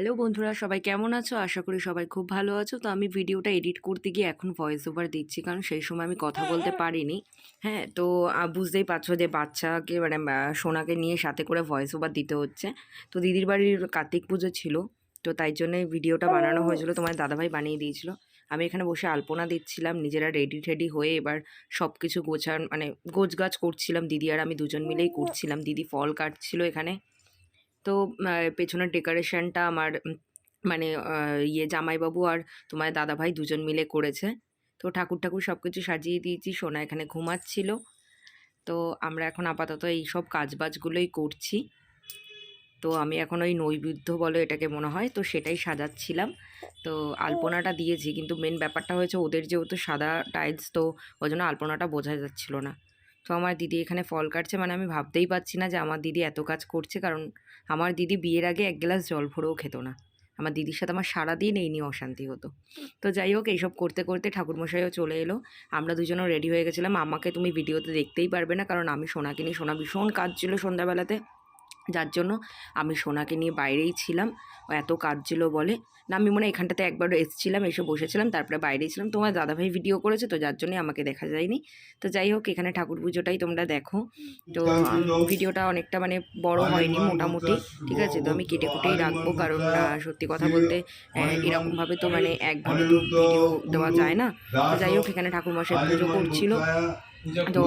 Hello বন্ধুরা, সবাই কেমন আছো? আশা করি সবাই খুব ভালো আছো। তো আমি ভিডিওটা এডিট করতে গিয়ে এখন ভয়েস ওভার দিচ্ছি, কারণ সেই সময় আমি কথা বলতে পারিনি। হ্যাঁ, তো বুঝতেই পারছো যে বাচ্চাকে মানে সোনাকে নিয়ে সাথে করে ভয়েস ওভার দিতে হচ্ছে। তো দিদির বাড়ির কার্তিক পুজো ছিল, তো তাই জন্যে ভিডিওটা বানানো হয়েছিল, তোমার দাদাভাই বানিয়ে দিয়েছিল। আমি এখানে বসে আলপনা দিচ্ছিলাম, নিজেরা রেডি টেডি হয়ে এবার সব কিছু মানে গোছগাছ করছিলাম। দিদি আর আমি দুজন মিলেই করছিলাম। দিদি ফল কাটছিল এখানে। তো পেছনের ডেকোরেশনটা আমার মানে জামাইবাবু আর তোমার দাদাভাই দুজন মিলে করেছে। তো ঠাকুর ঠাকুর সব কিছু সাজিয়ে দিয়েছি, সোনা এখানে ঘুমাচ্ছিল। তো আমরা এখন আপাতত এই সব কাজবাজগুলোই করছি। তো আমি এখন ওই নৈবেদ্য বলে এটাকে মনে হয়, তো সেটাই সাজাচ্ছিলাম। তো আলপনাটা দিয়েছি, কিন্তু মেন ব্যাপারটা হয়েছে ওদের যেহেতু সাদা টাইলস, তো ওই জন্য আলপনাটা বোঝা যাচ্ছিল না। তো আমার দিদি এখানে ফল কাটছে, মানে আমি ভাবতেই পারছি না যে আমার দিদি এত কাজ করছে, কারণ আমার দিদি বিয়ের আগে এক গ্লাস জল ভরেও খেত না। আমার দিদির সাথে আমার সারাদিন এই নিয়ে অশান্তি হতো। তো যাই হোক, এইসব করতে করতে ঠাকুরমশাইও চলে এলো। আমরা দুজনও রেডি হয়ে গেছিলাম। আমাকে তুমি ভিডিওতে দেখতেই পারবে না, কারণ আমি সোনাকে নিয়ে, সোনা ভীষণ কাজ ছিল সন্ধ্যাবেলাতে, যার জন্য আমি সোনাকে নিয়ে বাইরেই ছিলাম। ও এত কাজ ছিল বলে না, আমি মনে হয় এখানটাতে একবার এসেছিলাম, এসে বসেছিলাম, তারপরে বাইরেই ছিলাম। তোমার দাদাভাই ভিডিও করেছে, তো যার জন্যই আমাকে দেখা যায়নি। তো যাই হোক, এখানে ঠাকুর পুজোটাই তোমরা দেখো। তো ভিডিওটা অনেকটা মানে বড় হয়নি, মোটামুটি ঠিক আছে। তো আমি কেটে কুটেই রাখবো, কারণ সত্যি কথা বলতে এরকমভাবে তো মানে একভাবে তো ভিডিও দেওয়া যায় না। তো যাই হোক, এখানে ঠাকুরমশাই পুজো করছিল, তো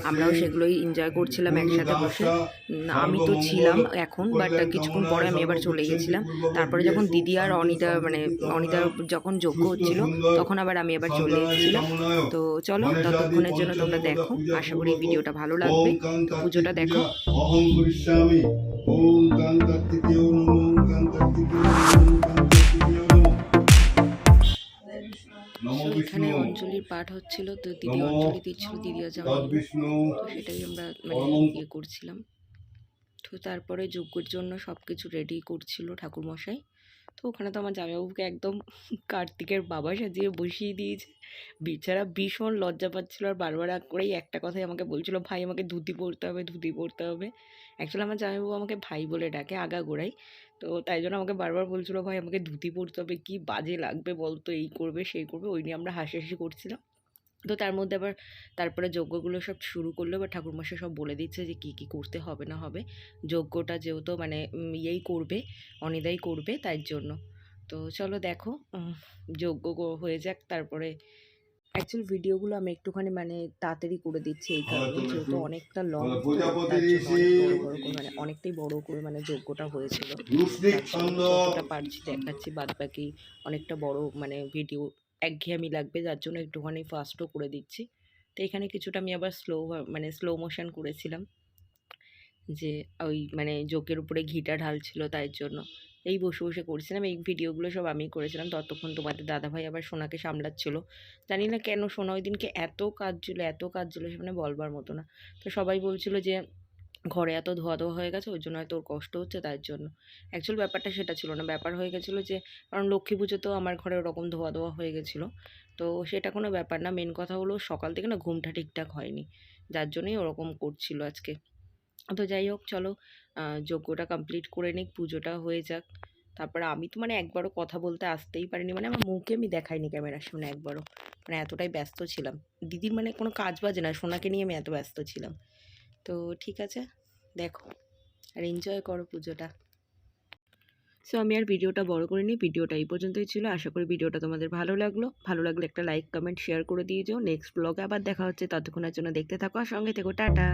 আমরাও সেগুলোই এনজয় করছিলাম একসাথে বসে। আমি তো ছিলাম এখন, বাট কিছুক্ষণ পরে আমি এবার চলে গেছিলাম। তারপরে যখন দিদি আর অনিতা মানে অনিতা যখন যজ্ঞ হচ্ছিল, তখন আবার আমি এবার চলে এসেছিলাম। তো চলো, ততক্ষণের জন্য তোমরা দেখো। আশা করি ভিডিওটা ভালো লাগবে। তো পুজোটা দেখো। এখানে অঞ্জলির পাঠ হচ্ছিল, তো দিদি অঞ্জলি দিচ্ছিল, দিদি আর জামাইবাবু। তো সেটাই আমরা মানে ইয়ে করছিলাম। তো তারপরে যজ্ঞের জন্য সব কিছু রেডি করছিল ঠাকুরমশাই। তো ওখানে তো আমার জামাইবাবুকে একদম কার্তিকের বাবা সাজিয়ে বসিয়ে দিয়েছে। বেচারা ভীষণ লজ্জা পাচ্ছিল, আর বারবার করেই একটা কথাই আমাকে বলছিল, ভাই আমাকে ধুতি পরতে হবে, ধুতি পরতে হবে। অ্যাকচুয়ালি আমার জামাইবাবু আমাকে ভাই বলে ডাকে আগাগোড়াই। তো তাই জন্য আমাকে বারবার বলছিল, ভাই আমাকে ধুতি পরতে হবে, কি বাজে লাগবে বলতো, এই করবে সেই করবে, ওই নিয়ে আমরা হাসাহাসি করছিলাম। তো তার মধ্যে আবার তারপরে যজ্ঞগুলো সব শুরু করলো, বা ঠাকুরমশাই সব বলে দিচ্ছে যে কী কী করতে হবে না হবে। যজ্ঞটা যেহেতু মানে ইয়েই করবে, অনিদাই করবে, তাই জন্য। তো চলো দেখো, যজ্ঞ হয়ে যাক। তারপরে অ্যাকচুয়াল ভিডিওগুলো আমি একটুখানি মানে তাড়াতাড়ি করে দিচ্ছি, এই কারণে যেহেতু অনেকটা লং, তার জন্য অনেক বড় বড় করে মানে অনেকটাই বড় করে মানে যজ্ঞটা হয়েছিল। যতটা পারছি দেখাচ্ছি, বাদ বাকি অনেকটা বড় মানে ভিডিও একঘেয়েমি লাগবে, যার জন্য একটুখানি ফাস্টও করে দিচ্ছি। তো এখানে কিছুটা আমি আবার মানে স্লো মোশন করেছিলাম, যে ওই মানে যজ্ঞের উপরে ঘিটা ঢালছিল, তাই জন্য এই বসে বসে করছিলাম। এই ভিডিওগুলো সব আমি করেছিলাম, ততক্ষণ তোমাদের দাদাভাই আবার সোনাকে সামলাচ্ছিল। জানি না কেন সোনা ওই দিনকে এত কাজ ছিল, এত কাজ ছিল, সেখানে বলবার মতো না। তো সবাই বলছিল যে ঘরে এত ধোয়া ধোয়া হয়ে গেছে, ওই জন্য হয়তো ওর কষ্ট হচ্ছে, তাই জন্য। অ্যাকচুয়াল ব্যাপারটা সেটা ছিল না, ব্যাপার হয়ে গেছিলো যে কারণ লক্ষ্মী পুজোতেও আমার ঘরে ওরকম ধোয়া ধোয়া হয়ে গেছিলো। তো সেটা কোনো ব্যাপার না, মেন কথা হলো সকাল থেকে না ঘুমটা ঠিকঠাক হয়নি, যার জন্যই ওরকম করছিল আজকে। তো যাই হোক, চলো যজ্ঞটা কমপ্লিট করে নিক, পুজোটা হয়ে যাক। তারপরে আমি তো মানে একবারও কথা বলতে আসতেই পারিনি, মানে আমার মুখে আমি দেখাইনি ক্যামেরার সামনে একবারও, মানে এতটাই ব্যস্ত ছিলাম। দিদির মানে কোনো কাজ বাজে না, সোনাকে নিয়ে আমি এত ব্যস্ত ছিলাম। তো ঠিক আছে, দেখো আর এনজয় করো পুজোটা। সো আমি আর ভিডিওটা বড় করিনি, ভিডিওটা এই পর্যন্তই ছিল। আশা করি ভিডিওটা তোমাদের ভালো লাগলো। ভালো লাগলে একটা লাইক কমেন্ট শেয়ার করে দিয়ে যাও। নেক্সট ব্লগে আবার দেখা হচ্ছে, ততক্ষণের জন্য দেখতে থাকো আর সঙ্গে থেকো। টাটা।